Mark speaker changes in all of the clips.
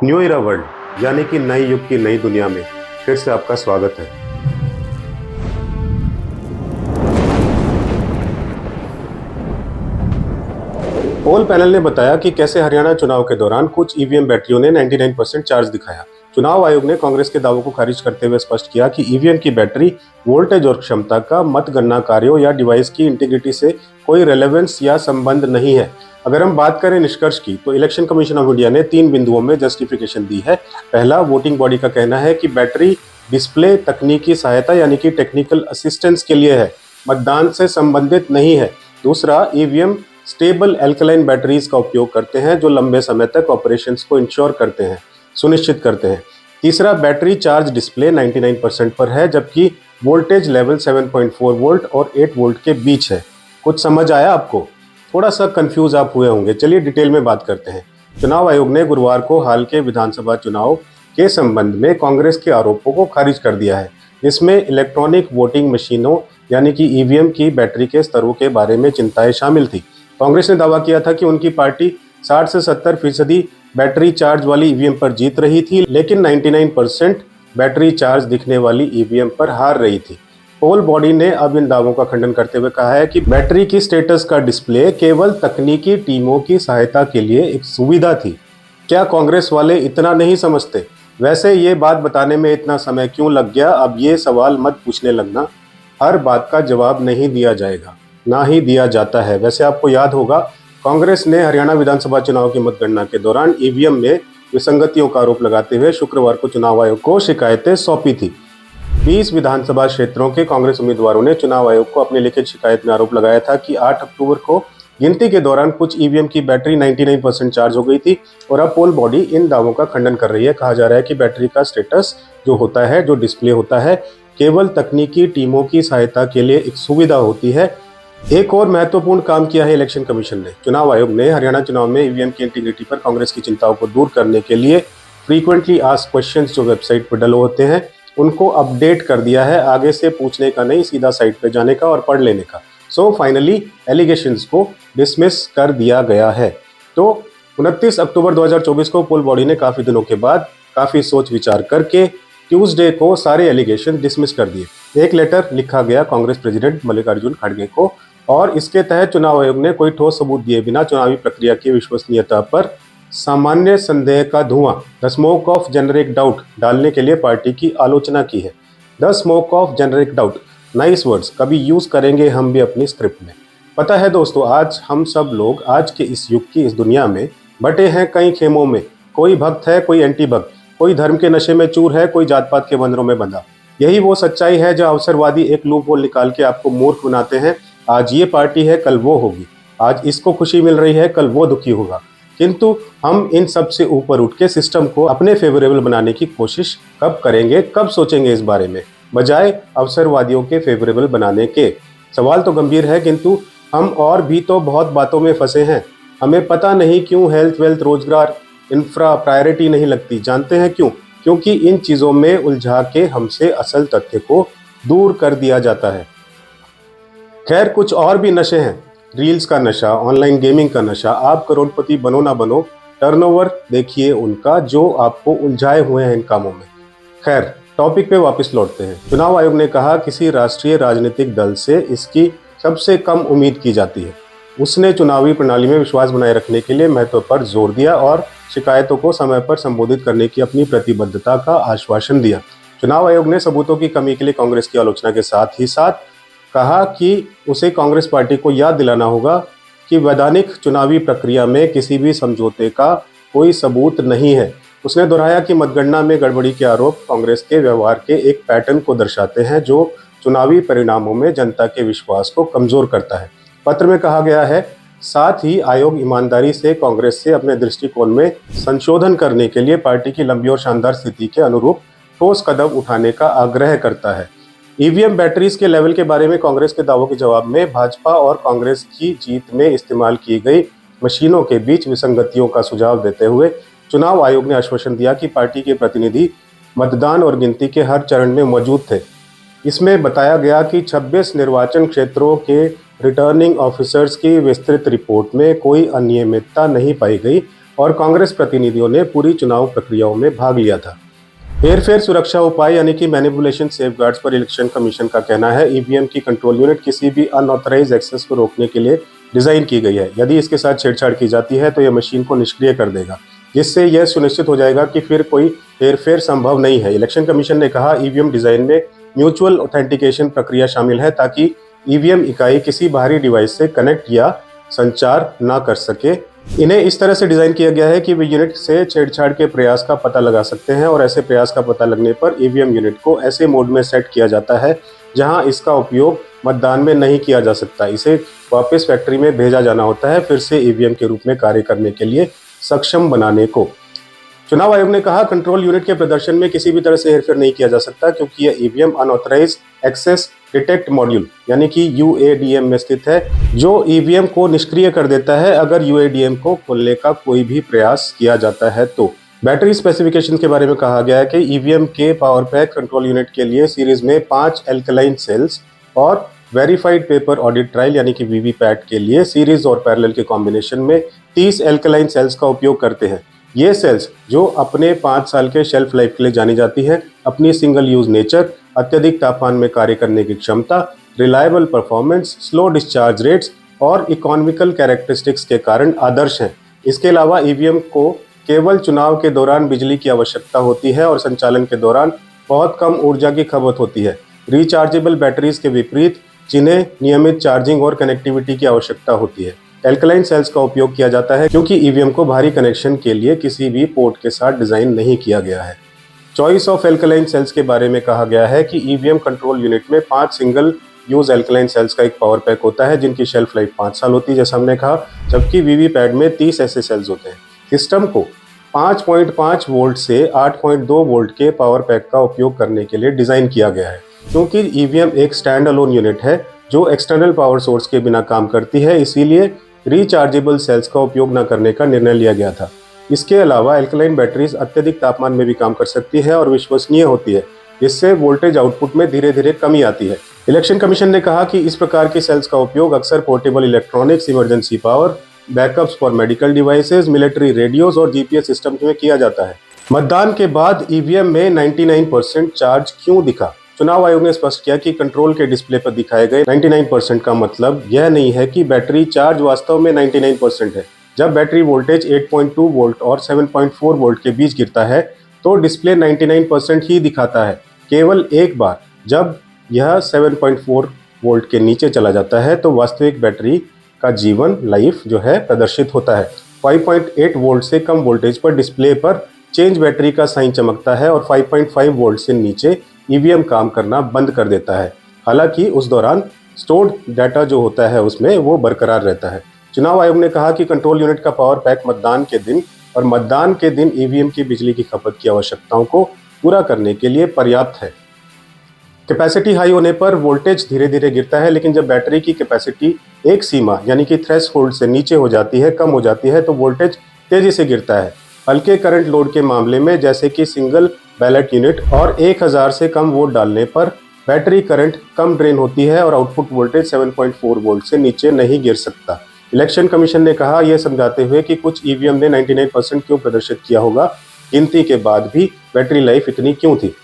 Speaker 1: New इरा world यानी कि नए युग की नई दुनिया में फिर से आपका स्वागत है। पोल पैनल ने बताया कि कैसे हरियाणा चुनाव के दौरान कुछ ईवीएम बैटरियों ने 99% चार्ज दिखाया। चुनाव आयोग ने कांग्रेस के दावों को खारिज करते हुए स्पष्ट किया कि ईवीएम की बैटरी वोल्टेज और क्षमता का मतगणना कार्यों या डिवाइस की इंटीग्रिटी से कोई रेलेवेंस या संबंध नहीं है। अगर हम बात करें निष्कर्ष की, तो इलेक्शन कमीशन ऑफ इंडिया ने 3 बिंदुओं में जस्टिफिकेशन दी है। पहला, वोटिंग बॉडी का कहना है कि बैटरी डिस्प्ले तकनीकी सहायता यानी कि टेक्निकल असिस्टेंस के लिए है, मतदान से संबंधित नहीं है। दूसरा, ईवीएम स्टेबल एल्कलाइन बैटरीज का उपयोग करते हैं जो लंबे समय तक ऑपरेशंस को इंश्योर करते हैं, सुनिश्चित करते हैं। तीसरा, बैटरी चार्ज डिस्प्ले 99% पर है, जबकि वोल्टेज लेवल 7.4 वोल्ट और 8 वोल्ट के बीच है। कुछ समझ आया आपको? थोड़ा सा कंफ्यूज आप हुए होंगे। चलिए डिटेल में बात करते हैं। चुनाव आयोग ने गुरुवार को हाल के विधानसभा चुनाव के संबंध में कांग्रेस के आरोपों को खारिज कर दिया है। इसमें इलेक्ट्रॉनिक वोटिंग मशीनों यानी कि ईवीएम की बैटरी के स्तरों के बारे में चिंताएं शामिल थी। कांग्रेस ने दावा किया था कि उनकी पार्टी 60 से 70% बैटरी चार्ज वाली ईवीएम पर जीत रही थी, लेकिन 99% बैटरी चार्ज दिखने वाली ईवीएम पर हार रही थी। पोल बॉडी ने अब इन दावों का खंडन करते हुए कहा है कि बैटरी की स्टेटस का डिस्प्ले केवल तकनीकी टीमों की सहायता के लिए एक सुविधा थी। क्या कांग्रेस वाले इतना नहीं समझते? वैसे ये बात बताने में इतना समय क्यों लग गया? अब ये सवाल मत पूछने लगना। हर बात का जवाब नहीं दिया जाएगा, ना ही दिया जाता है। वैसे आपको याद होगा, कांग्रेस ने हरियाणा विधानसभा चुनाव की मतगणना के दौरान ईवीएम में विसंगतियों का आरोप लगाते हुए शुक्रवार को चुनाव आयोग को शिकायतें सौंपी थी। 20 विधानसभा क्षेत्रों के कांग्रेस उम्मीदवारों ने चुनाव आयोग को अपनी लिखित शिकायत में आरोप लगाया था कि 8 अक्टूबर को गिनती के दौरान कुछ ईवीएम की बैटरी 99% चार्ज हो गई थी। और अब पोल बॉडी इन दावों का खंडन कर रही है। कहा जा रहा है कि बैटरी का स्टेटस जो होता है, जो डिस्प्ले होता है, केवल तकनीकी टीमों की सहायता के लिए एक सुविधा होती है। एक और महत्वपूर्ण काम किया है इलेक्शन कमीशन ने। चुनाव आयोग ने हरियाणा चुनाव में ईवीएम की इंटीग्रिटी पर कांग्रेस की चिंताओं को दूर करने के लिए फ्रीक्वेंटली आस्क्ड क्वेश्चंस जो वेबसाइट पर डले होते हैं, उनको अपडेट कर दिया है। आगे से पूछने का नहीं, सीधा साइट पे जाने का और पढ़ लेने का। सो फाइनली एलिगेशंस को डिसमिस कर दिया गया है। तो 29 अक्टूबर 2024 को पोल बॉडी ने काफी दिनों के बाद काफी सोच विचार करके ट्यूसडे को सारे एलिगेशन डिसमिस कर दिए। एक लेटर लिखा गया कांग्रेस प्रेसिडेंट मल्लिकार्जुन खड़गे को, और इसके तहत चुनाव आयोग ने कोई ठोस सबूत दिए बिना चुनावी प्रक्रिया की विश्वसनीयता पर सामान्य संदेह का धुआं, the smoke of generic doubt, डालने के लिए पार्टी की आलोचना की है। The smoke of generic doubt, nice words, कभी यूज करेंगे हम भी अपनी स्क्रिप्ट में। पता है दोस्तों, आज हम सब लोग आज के इस युग की इस दुनिया में बटे हैं कई खेमों में। कोई भक्त है, कोई एंटी भक्त, कोई धर्म के नशे में चूर है, कोई जात पात के बंधनों में बंधा। यही वो सच्चाई है जहां अवसरवादी एक लूप होल निकाल के आपको मूर्ख बनाते हैं। आज ये पार्टी है, कल वो होगी। आज इसको खुशी मिल रही है, कल वो दुखी होगा। किंतु हम इन सब से ऊपर उठ के सिस्टम को अपने फेवरेबल बनाने की कोशिश कब करेंगे, कब सोचेंगे इस बारे में, बजाय अवसरवादियों के फेवरेबल बनाने के। सवाल तो गंभीर है, किंतु हम और भी तो बहुत बातों में फंसे हैं। हमें पता नहीं क्यों हेल्थ, वेल्थ, रोजगार, इंफ्रा प्रायोरिटी नहीं लगती। जानते हैं क्यों? क्योंकि इन चीजों में उलझा के हमसे असल तथ्य को दूर कर दिया जाता है। खैर, कुछ और भी नशे हैं। रील्स का नशा, ऑनलाइन गेमिंग का नशा। आप करोड़पति बनो ना बनो, टर्नओवर देखिए उनका जो आपको उलझाए हुए हैं इन कामों में। खैर, टॉपिक पे वापस लौटते हैं। चुनाव आयोग ने कहा किसी राष्ट्रीय राजनीतिक दल से इसकी सबसे कम उम्मीद की जाती है। उसने चुनावी प्रणाली में विश्वास बनाए रखने के लिए महत्व पर जोर दिया और शिकायतों को समय पर संबोधित करने की अपनी प्रतिबद्धता का आश्वासन दिया। चुनाव आयोग ने सबूतों की कमी के लिए कांग्रेस की आलोचना के साथ ही साथ कहा कि उसे कांग्रेस पार्टी को याद दिलाना होगा कि वैधानिक चुनावी प्रक्रिया में किसी भी समझौते का कोई सबूत नहीं है। उसने दोहराया कि मतगणना में गड़बड़ी के आरोप कांग्रेस के व्यवहार के एक पैटर्न को दर्शाते हैं जो चुनावी परिणामों में जनता के विश्वास को कमजोर करता है। पत्र में कहा गया है, साथ ही आयोग ईमानदारी से कांग्रेस से अपने दृष्टिकोण में संशोधन करने के लिए पार्टी की लंबी और शानदार स्थिति के अनुरूप ठोस कदम उठाने का आग्रह करता है। ईवीएम बैटरीज के लेवल के बारे में कांग्रेस के दावों के जवाब में भाजपा और कांग्रेस की जीत में इस्तेमाल की गई मशीनों के बीच विसंगतियों का सुझाव देते हुए चुनाव आयोग ने आश्वासन दिया कि पार्टी के प्रतिनिधि मतदान और गिनती के हर चरण में मौजूद थे। इसमें बताया गया कि 26 निर्वाचन क्षेत्रों के रिटर्निंग ऑफिसर्स की विस्तृत रिपोर्ट में कोई अनियमितता नहीं पाई गई और कांग्रेस प्रतिनिधियों ने पूरी चुनाव प्रक्रियाओं में भाग लिया था। हेरफेर सुरक्षा उपाय यानी कि मैनिपुलेशन सेफगार्ड्स पर इलेक्शन कमीशन का कहना है ईवीएम की कंट्रोल यूनिट किसी भी अनऑथराइज एक्सेस को रोकने के लिए डिजाइन की गई है। यदि इसके साथ छेड़छाड़ की जाती है तो यह मशीन को निष्क्रिय कर देगा, जिससे यह सुनिश्चित हो जाएगा कि फिर कोई हेरफेर संभव नहीं है। इलेक्शन कमीशन ने कहा ईवीएम डिजाइन में म्यूचुअल ऑथेंटिकेशन प्रक्रिया शामिल है ताकि ईवीएम इकाई किसी बाहरी डिवाइस से कनेक्ट या संचार न कर सके। इन्हें इस तरह से डिजाइन किया गया है कि वे यूनिट से छेड़छाड़ के प्रयास का पता लगा सकते हैं और ऐसे प्रयास का पता लगने पर ईवीएम यूनिट को ऐसे मोड में सेट किया जाता है जहां इसका उपयोग मतदान में नहीं किया जा सकता। इसे वापस फैक्ट्री में भेजा जाना होता है फिर से ईवीएम के रूप में कार्य करने के लिए सक्षम बनाने को। चुनाव आयोग ने कहा कंट्रोल यूनिट के प्रदर्शन में किसी भी तरह से हेरफेर नहीं किया जा सकता क्योंकि यह EVM unauthorise access detect module यानी कि यूएडीएम में स्थित है, जो ईवीएम को निष्क्रिय कर देता है अगर यूएडीएम को खोलने का कोई भी प्रयास किया जाता है तो। बैटरी स्पेसिफिकेशन के बारे में कहा गया है कि ईवीएम के पावर पैक कंट्रोल यूनिट के लिए सीरीज में 5 एल्कलाइन सेल्स और वेरीफाइड पेपर ऑडिट ट्रायल यानी कि वीवीपैट के लिए सीरीज और पैरेलल के कॉम्बिनेशन में 30 एल्कलाइन सेल्स का उपयोग करते हैं। ये सेल्स जो अपने 5 साल के शेल्फ लाइफ के लिए जानी जाती है, अपनी सिंगल यूज नेचर, अत्यधिक तापमान में कार्य करने की क्षमता, reliable performance, slow discharge rates और इकोनॉमिकल कैरेक्टरिस्टिक्स के कारण आदर्श हैं। इसके अलावा ईवीएम को केवल चुनाव के दौरान बिजली की आवश्यकता होती है और संचालन के दौरान बहुत कम ऊर्जा की खपत होती है, रिचार्जेबल बैटरीज के विपरीत जिन्हें नियमित चार्जिंग और कनेक्टिविटी की आवश्यकता होती है। एल्कलाइन सेल्स का उपयोग किया जाता है क्योंकि ईवीएम को भारी कनेक्शन के लिए किसी भी पोर्ट के साथ डिजाइन नहीं किया गया है। चॉइस ऑफ एल्कलाइन सेल्स के बारे में कहा गया है कि ईवीएम कंट्रोल यूनिट में 5 सिंगल यूज एल्कलाइन सेल्स का एक पावर पैक होता है जिनकी शेल्फ लाइफ 5 साल होती है जैसा हमने कहा, जबकि वीवीपैट में 30 ऐसे सेल्स होते हैं। सिस्टम को 5.5 वोल्ट से 8.2 वोल्ट के पावर पैक का उपयोग करने के लिए डिजाइन किया गया है। क्योंकि ईवीएम एक स्टैंड अलोन यूनिट है जो एक्सटर्नल पावर सोर्स के बिना काम करती है, इसीलिए रिचार्जेबल सेल्स का उपयोग न करने का निर्णय लिया गया था। इसके अलावा एल्कलाइन बैटरीज अत्यधिक तापमान में भी काम कर सकती है और विश्वसनीय होती है, जिससे वोल्टेज आउटपुट में धीरे धीरे कमी आती है। इलेक्शन कमीशन ने कहा कि इस प्रकार की सेल्स का उपयोग अक्सर portable electronics, emergency power, backups for medical devices, military radios और जीपीएस सिस्टम में किया जाता है। मतदान के बाद ईवीएम में 99% चार्ज क्यों दिखा? चुनाव आयोग ने स्पष्ट किया कि कंट्रोल के डिस्प्ले पर दिखाए गए 99% का मतलब यह नहीं है कि बैटरी चार्ज वास्तव में 99% है। जब बैटरी वोल्टेज 8.2 वोल्ट और 7.4 वोल्ट के बीच गिरता है तो डिस्प्ले 99% ही दिखाता है। केवल एक बार जब यह 7.4 वोल्ट के नीचे चला जाता है तो वास्तविक बैटरी का जीवन लाइफ जो है प्रदर्शित होता है। 5.8 वोल्ट से कम वोल्टेज पर डिस्प्ले पर चेंज बैटरी का साइन चमकता है और 5.5 वोल्ट से नीचे ईवीएम काम करना बंद कर देता है। हालांकि उस दौरान स्टोर्ड डाटा जो होता है उसमें वो बरकरार रहता है। चुनाव आयोग ने कहा कि कंट्रोल यूनिट का पावर पैक मतदान के दिन और मतदान के दिन ईवीएम की बिजली की खपत की आवश्यकताओं को पूरा करने के लिए पर्याप्त है। कैपेसिटी हाई होने पर वोल्टेज धीरे धीरे गिरता है, लेकिन जब बैटरी की कैपेसिटी एक सीमा यानी कि थ्रेशोल्ड से नीचे हो जाती है, कम हो जाती है, तो वोल्टेज तेजी से गिरता है। हल्के करंट लोड के मामले में जैसे कि सिंगल बैलेट यूनिट और 1000 से कम वोट डालने पर बैटरी करंट कम ड्रेन होती है और आउटपुट वोल्टेज 7.4 वोल्ट से नीचे नहीं गिर सकता। इलेक्शन कमीशन ने कहा यह समझाते हुए कि कुछ ईवीएम ने 99% क्यों प्रदर्शित किया होगा, गिनती के बाद भी बैटरी लाइफ इतनी क्यों थी।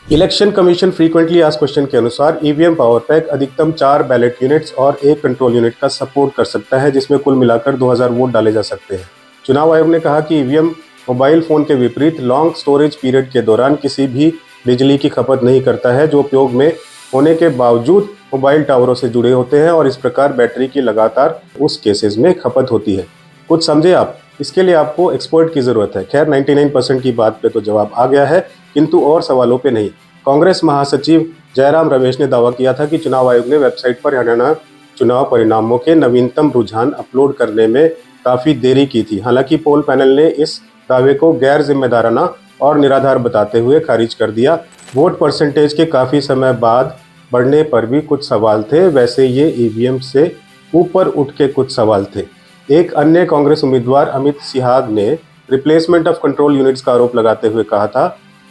Speaker 1: Election commission frequently asked question के अनुसार ईवीएम पावर पैक अधिकतम 4 बैलेट यूनिट्स और 1 कंट्रोल यूनिट का सपोर्ट कर सकता है, जिसमें कुल मिलाकर 2000 वोट डाले जा सकते हैं। चुनाव आयोग ने कहा कि ईवीएम मोबाइल फोन के विपरीत लॉन्ग स्टोरेज पीरियड के दौरान किसी भी बिजली की खपत नहीं करता है, जो उपयोग में होने के बावजूद मोबाइल टावरों से जुड़े होते हैं और इस प्रकार बैटरी की लगातार उस केसेस में खपत होती है। कुछ समझे आप? इसके लिए आपको एक्सपर्ट की जरूरत है। खैर 99% की बात पे तो जवाब आ गया है, किंतु और सवालों पे नहीं। कांग्रेस महासचिव जयराम रमेश ने दावा किया था कि चुनाव आयोग ने वेबसाइट पर हरियाणा चुनाव परिणामों के नवीनतम रुझान अपलोड करने में काफी देरी की थी। हालांकि पोल पैनल ने इस दावे को गैर जिम्मेदाराना और निराधार बताते हुए खारिज कर दिया। वोट परसेंटेज के काफी समय बाद बढ़ने पर भी कुछ सवाल थे, वैसे ये ईवीएम से ऊपर उठ के कुछ सवाल थे। एक अन्य कांग्रेस उम्मीदवार अमित सिहाग ने रिप्लेसमेंट ऑफ कंट्रोल यूनिट्स का आरोप लगाते हुए कहा था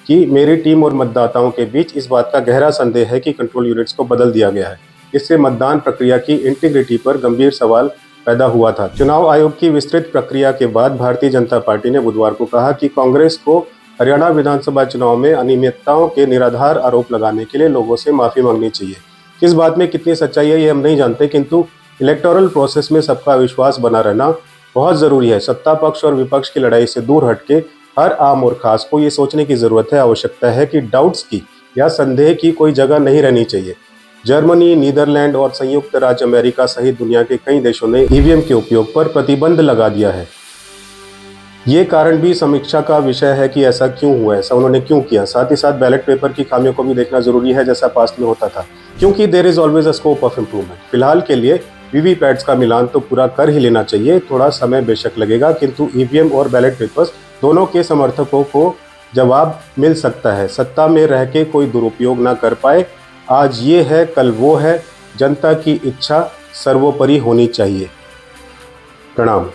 Speaker 1: कि मेरी टीम और मतदाताओं के बीच इस बात का गहरा संदेह है कि कंट्रोल यूनिट्स को बदल दिया गया है। इससे मतदान प्रक्रिया की इंटीग्रिटी पर गंभीर सवाल पैदा हुआ था। चुनाव आयोग की विस्तृत प्रक्रिया के बाद भारतीय जनता पार्टी ने बुधवार को कहा कि कांग्रेस को हरियाणा विधानसभा चुनाव में अनियमितताओं के निराधार आरोप लगाने के लिए लोगों से माफी मांगनी चाहिए। इस बात में कितनी सच्चाई है ये हम नहीं जानते, किंतु इलेक्टोरल प्रोसेस में सबका विश्वास बना रहना बहुत जरूरी है। सत्ता पक्ष और विपक्ष की लड़ाई से दूर हटके हर आम और खास को ये सोचने की जरूरत है, आवश्यकता है कि डाउट्स की या संदेह की कोई जगह नहीं रहनी चाहिए। जर्मनी, नीदरलैंड और संयुक्त राज्य अमेरिका सहित दुनिया के कई देशों ने ईवीएम के उपयोग पर प्रतिबंध लगा दिया है। ये कारण भी समीक्षा का विषय है कि ऐसा क्यों हुआ, ऐसा उन्होंने क्यों किया। साथ ही साथ बैलेट पेपर की खामियों को भी देखना जरूरी है, जैसा पास्ट में होता था, क्योंकि there is always a scope of improvement. फिलहाल के लिए वीवीपैट्स का मिलान तो पूरा कर ही लेना चाहिए। थोड़ा समय बेशक लगेगा, किंतु ईवीएम और बैलेट पेपर्स दोनों के समर्थकों को जवाब मिल सकता है। सत्ता में रह के कोई दुरुपयोग ना कर पाए। आज ये है, कल वो है। जनता की इच्छा सर्वोपरि होनी चाहिए। प्रणाम।